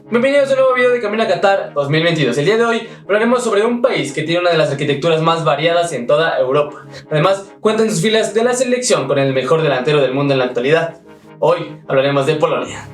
Bienvenidos a un nuevo video de Camino a Qatar 2022. El día de hoy hablaremos sobre un país que tiene una de las arquitecturas más variadas en toda Europa. Además, cuenta en sus filas de la selección con el mejor delantero del mundo en la actualidad. Hoy hablaremos de Polonia.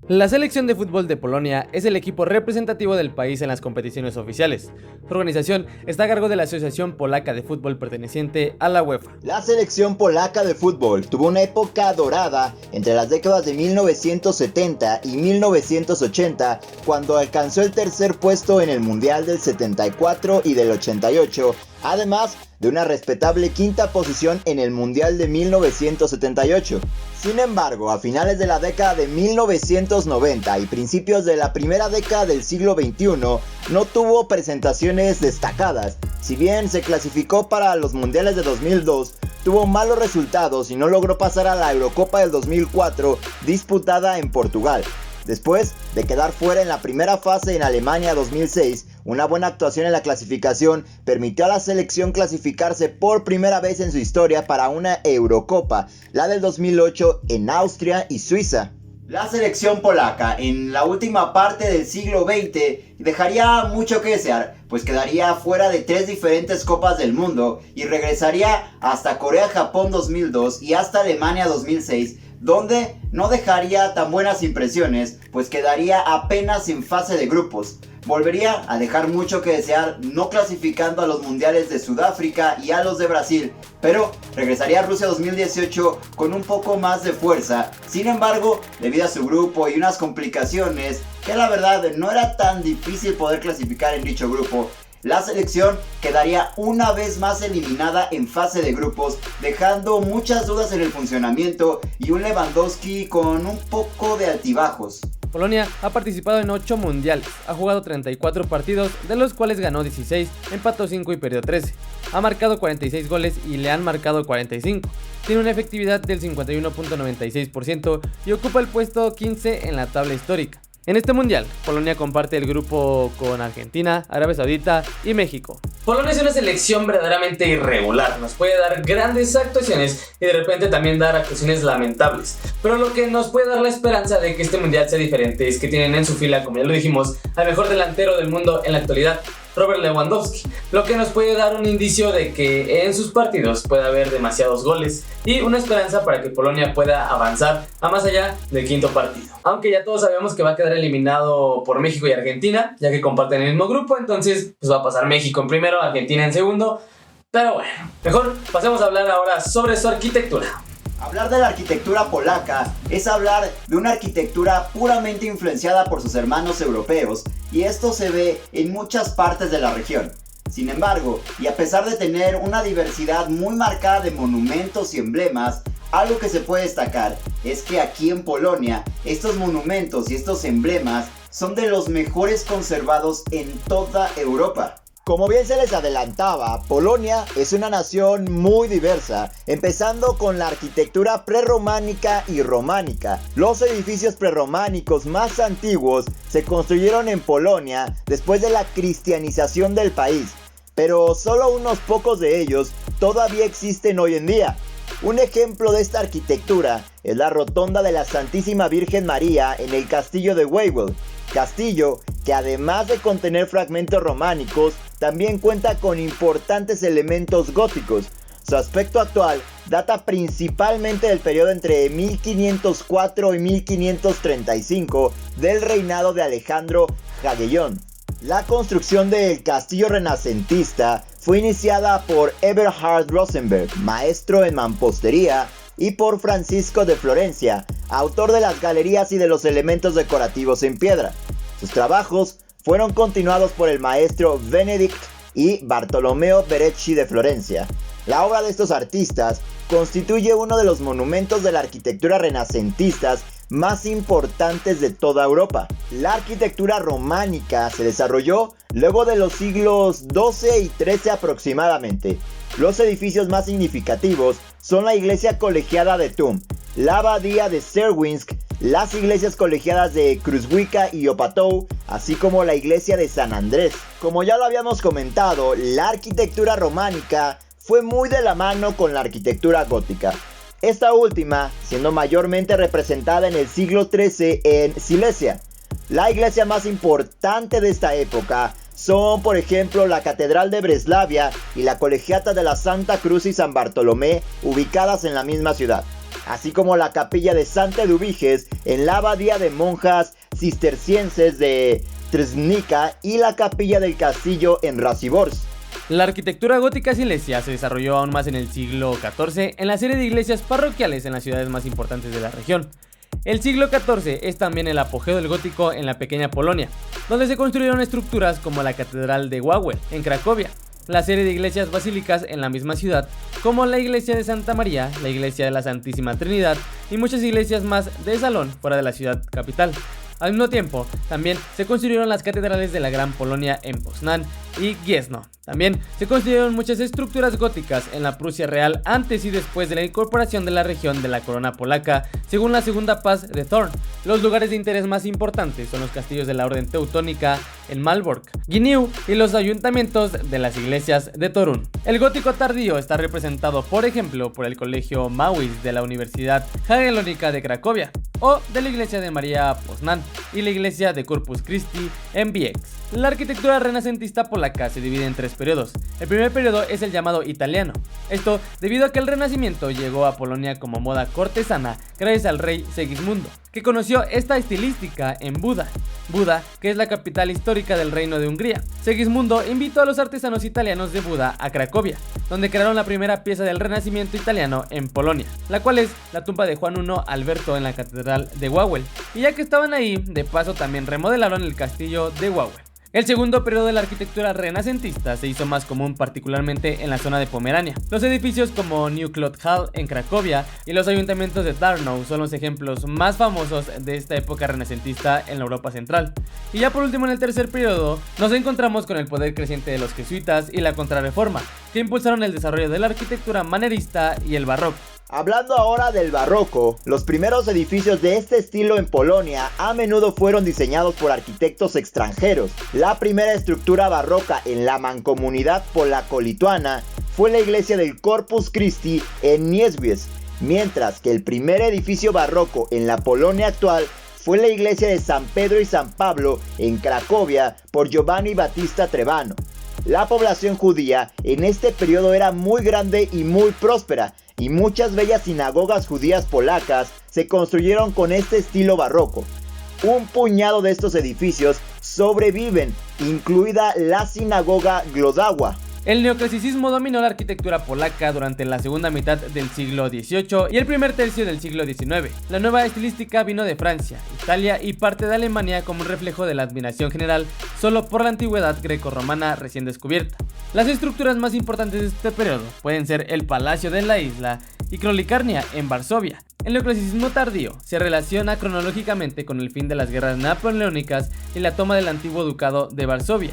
La selección de fútbol de Polonia es el equipo representativo del país en las competiciones oficiales. Su organización está a cargo de la Asociación Polaca de Fútbol perteneciente a la UEFA. La selección polaca de fútbol tuvo una época dorada entre las décadas de 1970 y 1980, cuando alcanzó el tercer puesto en el Mundial del 74 y del 88, además de una respetable quinta posición en el Mundial de 1978. Sin embargo, a finales de la década de 1990 y principios de la primera década del siglo XXI, no tuvo presentaciones destacadas. Si bien se clasificó para los Mundiales de 2002, tuvo malos resultados y no logró pasar a la Eurocopa del 2004 disputada en Portugal. Después de quedar fuera en la primera fase en Alemania 2006, una buena actuación en la clasificación permitió a la selección clasificarse por primera vez en su historia para una Eurocopa, la del 2008 en Austria y Suiza. La selección polaca en la última parte del siglo XX dejaría mucho que desear, pues quedaría fuera de 3 diferentes copas del mundo y regresaría hasta Corea-Japón 2002 y hasta Alemania 2006, donde no dejaría tan buenas impresiones, pues quedaría apenas en fase de grupos. Volvería a dejar mucho que desear, no clasificando a los mundiales de Sudáfrica y a los de Brasil, pero regresaría a Rusia 2018 con un poco más de fuerza. Sin embargo, debido a su grupo y unas complicaciones, que la verdad no era tan difícil poder clasificar en dicho grupo, la selección quedaría una vez más eliminada en fase de grupos, dejando muchas dudas en el funcionamiento y un Lewandowski con un poco de altibajos. Polonia ha participado en 8 mundiales, ha jugado 34 partidos, de los cuales ganó 16, empató 5 y perdió 13. Ha marcado 46 goles y le han marcado 45. Tiene una efectividad del 51.96% y ocupa el puesto 15 en la tabla histórica. En este mundial, Polonia comparte el grupo con Argentina, Arabia Saudita y México. Polonia es una selección verdaderamente irregular, nos puede dar grandes actuaciones y de repente también dar actuaciones lamentables. Pero lo que nos puede dar la esperanza de que este mundial sea diferente es que tienen en su fila, como ya lo dijimos, al mejor delantero del mundo en la actualidad, Robert Lewandowski, lo que nos puede dar un indicio de que en sus partidos puede haber demasiados goles y una esperanza para que Polonia pueda avanzar a más allá del quinto partido. Aunque ya todos sabemos que va a quedar eliminado por México y Argentina, ya que comparten el mismo grupo, entonces pues va a pasar México en primero, Argentina en segundo, pero bueno, mejor pasemos a hablar ahora sobre su arquitectura. Hablar de la arquitectura polaca es hablar de una arquitectura puramente influenciada por sus hermanos europeos, y esto se ve en muchas partes de la región. Sin embargo, y a pesar de tener una diversidad muy marcada de monumentos y emblemas, algo que se puede destacar es que aquí en Polonia, estos monumentos y estos emblemas son de los mejores conservados en toda Europa. Como bien se les adelantaba, Polonia es una nación muy diversa, empezando con la arquitectura prerrománica y románica. Los edificios prerrománicos más antiguos se construyeron en Polonia después de la cristianización del país, pero solo unos pocos de ellos todavía existen hoy en día. Un ejemplo de esta arquitectura es la rotonda de la Santísima Virgen María en el castillo de Wawel, castillo que además de contener fragmentos románicos, también cuenta con importantes elementos góticos. Su aspecto actual data principalmente del periodo entre 1504 y 1535 del reinado de Alejandro Jagellón. La construcción del castillo renacentista fue iniciada por Eberhard Rosenberg, maestro en mampostería, y por Francisco de Florencia, autor de las galerías y de los elementos decorativos en piedra. Sus trabajos fueron continuados por el maestro Benedict y Bartolomeo Berecci de Florencia. La obra de estos artistas constituye uno de los monumentos de la arquitectura renacentistas más importantes de toda Europa. La arquitectura románica se desarrolló luego de los siglos XII y XIII aproximadamente. Los edificios más significativos son la iglesia colegiada de Thun, la abadía de Czerwinsk, las iglesias colegiadas de Kruszwica y Opatow, así como la iglesia de San Andrés. Como ya lo habíamos comentado, la arquitectura románica fue muy de la mano con la arquitectura gótica. Esta última siendo mayormente representada en el siglo XIII en Silesia. La iglesia más importante de esta época son, por ejemplo, la Catedral de Breslavia y la Colegiata de la Santa Cruz y San Bartolomé, ubicadas en la misma ciudad, así como la Capilla de Santa Eduviges en la Abadía de Monjas Cistercienses de Trznica y la Capilla del Castillo en Rasiborsk. La arquitectura gótica silesia se desarrolló aún más en el siglo XIV en la serie de iglesias parroquiales en las ciudades más importantes de la región. El siglo XIV es también el apogeo del gótico en la pequeña Polonia, donde se construyeron estructuras como la Catedral de Wawel en Cracovia, la serie de iglesias basílicas en la misma ciudad, como la iglesia de Santa María, la iglesia de la Santísima Trinidad y muchas iglesias más de salón fuera de la ciudad capital. Al mismo tiempo, también se construyeron las catedrales de la Gran Polonia en Poznań y Gniezno. También se construyeron muchas estructuras góticas en la Prusia Real antes y después de la incorporación de la región de la corona polaca, según la Segunda Paz de Thorn. Los lugares de interés más importantes son los castillos de la Orden Teutónica en Malbork, Gniu y los ayuntamientos de las iglesias de Torun. El gótico tardío está representado, por ejemplo, por el colegio Mauis de la Universidad Jagiellónica de Cracovia, o de la iglesia de María Poznań y la iglesia de Corpus Christi en Bieks. La arquitectura renacentista polaca se divide en tres periodos. El primer periodo es el llamado italiano. Esto debido a que el Renacimiento llegó a Polonia como moda cortesana gracias al rey Segismundo, que conoció esta estilística en Buda, que es la capital histórica del Reino de Hungría. Segismundo invitó a los artesanos italianos de Buda a Cracovia, donde crearon la primera pieza del Renacimiento italiano en Polonia, la cual es la tumba de Juan I Alberto en la Catedral de Wawel. Y ya que estaban ahí, de paso también remodelaron el castillo de Wawel. El segundo periodo de la arquitectura renacentista se hizo más común particularmente en la zona de Pomerania. Los edificios como New Cloth Hall en Cracovia y los ayuntamientos de Tarnow son los ejemplos más famosos de esta época renacentista en la Europa central. Y ya por último, en el tercer periodo nos encontramos con el poder creciente de los jesuitas y la Contrarreforma, que impulsaron el desarrollo de la arquitectura manierista y el barroco. Hablando ahora del barroco, los primeros edificios de este estilo en Polonia a menudo fueron diseñados por arquitectos extranjeros. La primera estructura barroca en la mancomunidad polaco-lituana fue la iglesia del Corpus Christi en Nieswiec, mientras que el primer edificio barroco en la Polonia actual fue la iglesia de San Pedro y San Pablo en Cracovia por Giovanni Battista Trevano. La población judía en este periodo era muy grande y muy próspera, y muchas bellas sinagogas judías polacas se construyeron con este estilo barroco. Un puñado de estos edificios sobreviven, incluida la sinagoga Glodawa. El neoclasicismo dominó la arquitectura polaca durante la segunda mitad del siglo XVIII y el primer tercio del siglo XIX. La nueva estilística vino de Francia, Italia y parte de Alemania como un reflejo de la admiración general solo por la antigüedad grecorromana recién descubierta. Las estructuras más importantes de este periodo pueden ser el Palacio de la Isla y Krolikarnia en Varsovia. El neoclasicismo tardío se relaciona cronológicamente con el fin de las guerras napoleónicas y la toma del antiguo ducado de Varsovia.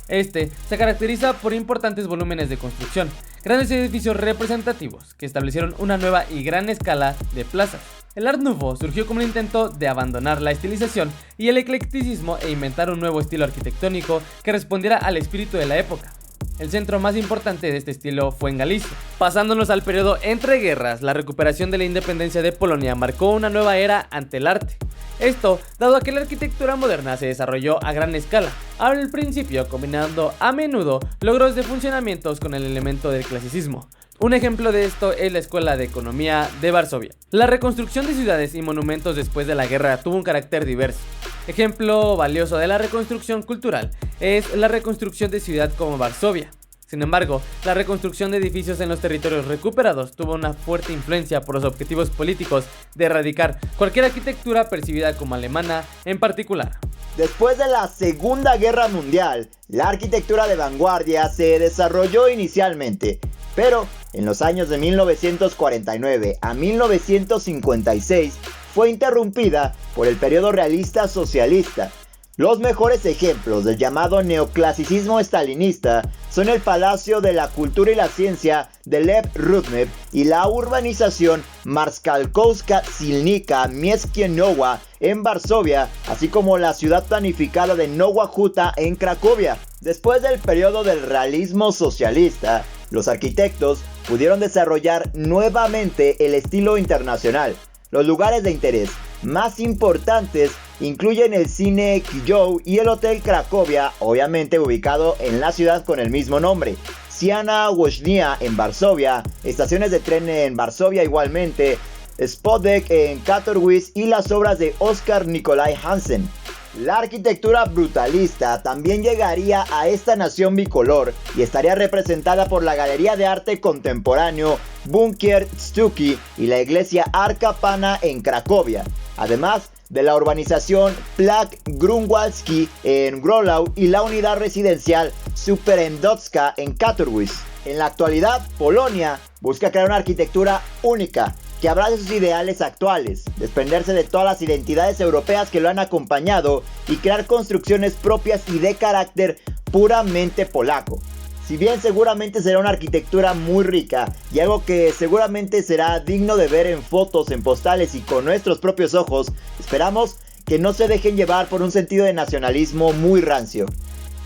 Este se caracteriza por importantes volúmenes de construcción, grandes edificios representativos que establecieron una nueva y gran escala de plazas. El Art Nouveau surgió como un intento de abandonar la estilización y el eclecticismo e inventar un nuevo estilo arquitectónico que respondiera al espíritu de la época. El centro más importante de este estilo fue en Galicia. Pasándonos al periodo entre guerras, la recuperación de la independencia de Polonia marcó una nueva era ante el arte. Esto, dado a que la arquitectura moderna se desarrolló a gran escala, al principio combinando a menudo logros de funcionamientos con el elemento del clasicismo. Un ejemplo de esto es la Escuela de Economía de Varsovia. La reconstrucción de ciudades y monumentos después de la guerra tuvo un carácter diverso. Ejemplo valioso de la reconstrucción cultural es la reconstrucción de ciudad como Varsovia. Sin embargo, la reconstrucción de edificios en los territorios recuperados tuvo una fuerte influencia por los objetivos políticos de erradicar cualquier arquitectura percibida como alemana en particular. Después de la Segunda Guerra Mundial, la arquitectura de vanguardia se desarrolló inicialmente, pero en los años de 1949 a 1956 fue interrumpida por el periodo realista socialista. Los mejores ejemplos del llamado neoclasicismo stalinista son el Palacio de la Cultura y la Ciencia de Lev Rudnev y la urbanización Marskalkowska Silnica Nowa en Varsovia, así como la ciudad planificada de Nowa Huta en Cracovia. Después del periodo del realismo socialista, los arquitectos pudieron desarrollar nuevamente el estilo internacional. Los lugares de interés más importantes incluyen el Cine Kijów y el Hotel Cracovia, obviamente ubicado en la ciudad con el mismo nombre. Siana Woźnia en Varsovia, estaciones de tren en Varsovia igualmente, Spodek en Katowice y las obras de Oskar Nikolai Hansen. La arquitectura brutalista también llegaría a esta nación bicolor y estaría representada por la Galería de Arte Contemporáneo Bunkier Sztuki y la iglesia Arka Pana en Cracovia, además de la urbanización Plac Grunwaldzki en Wrocław y la unidad residencial Superendowska en Katowice. En la actualidad, Polonia busca crear una arquitectura única que abrace sus ideales actuales, desprenderse de todas las identidades europeas que lo han acompañado y crear construcciones propias y de carácter puramente polaco. Si bien seguramente será una arquitectura muy rica y algo que seguramente será digno de ver en fotos, en postales y con nuestros propios ojos, esperamos que no se dejen llevar por un sentido de nacionalismo muy rancio.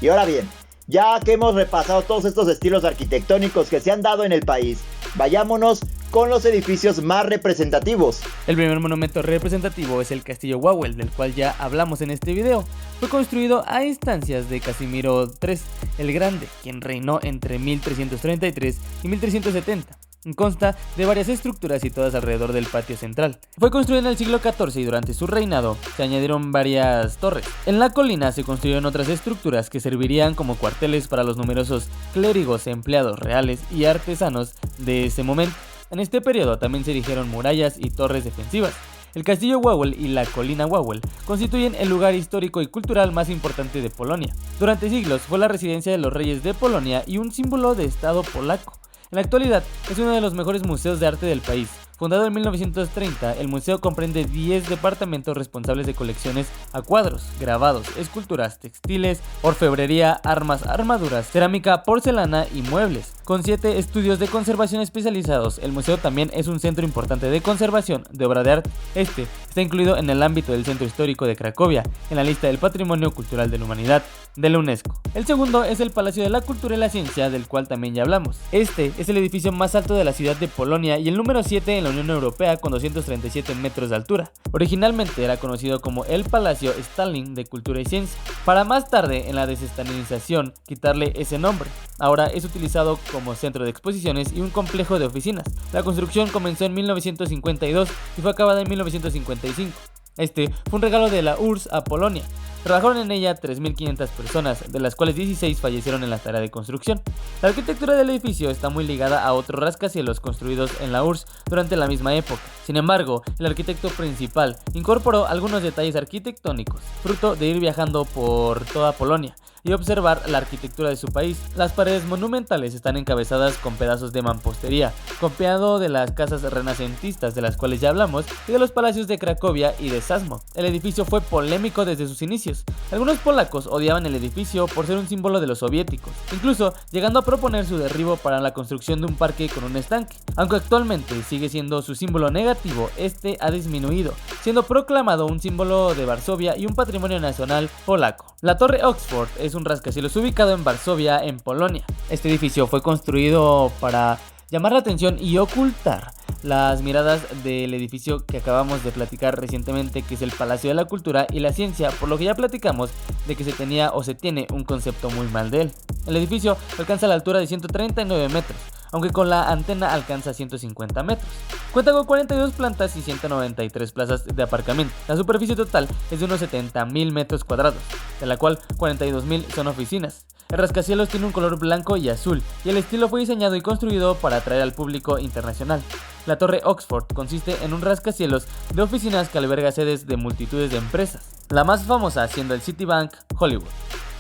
Y ahora bien, ya que hemos repasado todos estos estilos arquitectónicos que se han dado en el país, vayámonos con los edificios más representativos. El primer monumento representativo es el Castillo Wawel, del cual ya hablamos en este video. Fue construido a instancias de Casimiro III el Grande, quien reinó entre 1333 y 1370. Consta de varias estructuras situadas alrededor del patio central. Fue construido en el siglo XIV y durante su reinado se añadieron varias torres. En la colina se construyeron otras estructuras que servirían como cuarteles para los numerosos clérigos, empleados reales y artesanos de ese momento. En este periodo también se erigieron murallas y torres defensivas. El Castillo Wawel y la Colina Wawel constituyen el lugar histórico y cultural más importante de Polonia. Durante siglos fue la residencia de los reyes de Polonia y un símbolo de estado polaco. En la actualidad es uno de los mejores museos de arte del país. Fundado en 1930, el museo comprende 10 departamentos responsables de colecciones a cuadros, grabados, esculturas, textiles, orfebrería, armas, armaduras, cerámica, porcelana y muebles. Con 7 estudios de conservación especializados, el museo también es un centro importante de conservación de obra de arte. Este está incluido en el ámbito del Centro Histórico de Cracovia, en la lista del Patrimonio Cultural de la Humanidad de la UNESCO. El segundo es el Palacio de la Cultura y la Ciencia, del cual también ya hablamos. Este es el edificio más alto de la ciudad de Polonia y el número 7 en la Unión Europea con 237 metros de altura. Originalmente era conocido como el Palacio Stalin de Cultura y Ciencia, para más tarde en la desestalinización quitarle ese nombre. Ahora es utilizado como centro de exposiciones y un complejo de oficinas. La construcción comenzó en 1952 y fue acabada en 1955. Este fue un regalo de la URSS a Polonia. Trabajaron en ella 3.500 personas, de las cuales 16 fallecieron en la tarea de construcción. La arquitectura del edificio está muy ligada a otros rascacielos construidos en la URSS durante la misma época. Sin embargo, el arquitecto principal incorporó algunos detalles arquitectónicos, fruto de ir viajando por toda Polonia y observar la arquitectura de su país. Las paredes monumentales están encabezadas con pedazos de mampostería, copiado de las casas renacentistas de las cuales ya hablamos y de los palacios de Cracovia y de Sasmo. El edificio fue polémico desde sus inicios. Algunos polacos odiaban el edificio por ser un símbolo de los soviéticos, incluso llegando a proponer su derribo para la construcción de un parque con un estanque. Aunque actualmente sigue siendo su símbolo negativo, este ha disminuido, siendo proclamado un símbolo de Varsovia y un patrimonio nacional polaco. La Torre Oxford es un rascacielos ubicado en Varsovia, en Polonia. Este edificio fue construido para llamar la atención y ocultar las miradas del edificio que acabamos de platicar recientemente, que es el Palacio de la Cultura y la Ciencia, por lo que ya platicamos de que se tenía o se tiene un concepto muy mal de él. El edificio alcanza la altura de 139 metros, aunque con la antena alcanza 150 metros. Cuenta con 42 plantas y 193 plazas de aparcamiento. La superficie total es de unos 70.000 metros cuadrados, de la cual 42.000 son oficinas. El rascacielos tiene un color blanco y azul, y el estilo fue diseñado y construido para atraer al público internacional. La Torre Oxford consiste en un rascacielos de oficinas que alberga sedes de multitudes de empresas, la más famosa siendo el Citibank Hollywood.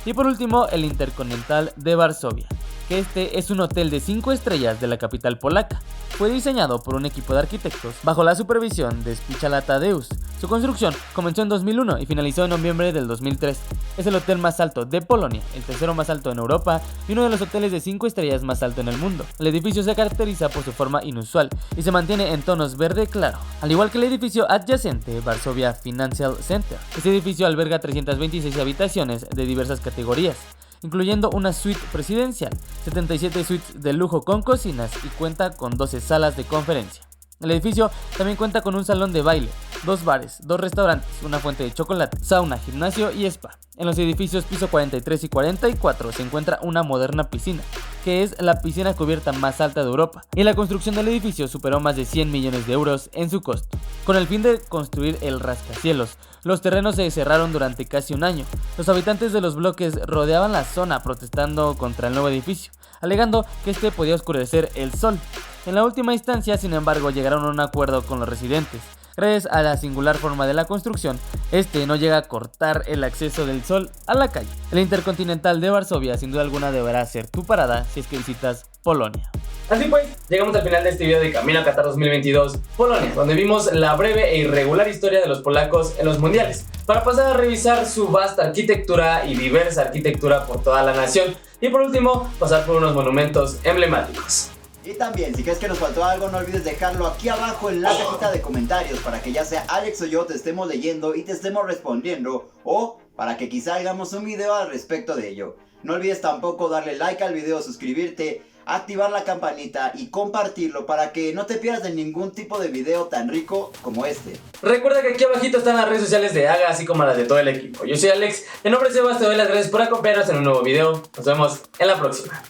Y por último, el Intercontinental de Varsovia. que este es un hotel de 5 estrellas de la capital polaca. Fue diseñado por un equipo de arquitectos bajo la supervisión de Spichala Tadeusz. Su construcción comenzó en 2001 y finalizó en noviembre del 2003. Es el hotel más alto de Polonia, el tercero más alto en Europa y uno de los hoteles de 5 estrellas más alto en el mundo. El edificio se caracteriza por su forma inusual y se mantiene en tonos verde claro, al igual que el edificio adyacente Varsovia Financial Center. Este edificio alberga 326 habitaciones de diversas categorías, incluyendo una suite presidencial, 77 suites de lujo con cocinas y cuenta con 12 salas de conferencia. El edificio también cuenta con un salón de baile, 2 bares, 2 restaurantes, una fuente de chocolate, sauna, gimnasio y spa. En los edificios piso 43 y 44 se encuentra una moderna piscina, que es la piscina cubierta más alta de Europa, y la construcción del edificio superó más de 100 millones de euros en su costo. Con el fin de construir el rascacielos, los terrenos se cerraron durante casi un año. Los habitantes de los bloques rodeaban la zona protestando contra el nuevo edificio, alegando que este podía oscurecer el sol. En la última instancia, sin embargo, llegaron a un acuerdo con los residentes. Gracias a la singular forma de la construcción, este no llega a cortar el acceso del sol a la calle. El Intercontinental de Varsovia sin duda alguna deberá ser tu parada si es que visitas Polonia. Así pues, llegamos al final de este video de Camino a Qatar 2022 Polonia, donde vimos la breve e irregular historia de los polacos en los mundiales, para pasar a revisar su vasta arquitectura y diversa arquitectura por toda la nación, y por último, pasar por unos monumentos emblemáticos. Y también, si crees que nos faltó algo, no olvides dejarlo aquí abajo en la cajita de comentarios para que ya sea Alex o yo te estemos leyendo y te estemos respondiendo, o para que quizá hagamos un video al respecto de ello. No olvides tampoco darle like al video, suscribirte, activar la campanita y compartirlo para que no te pierdas de ningún tipo de video tan rico como este. Recuerda que aquí abajito están las redes sociales de Aga, así como las de todo el equipo. Yo soy Alex, en nombre de Sebas te doy las gracias por acompañarnos en un nuevo video. Nos vemos en la próxima.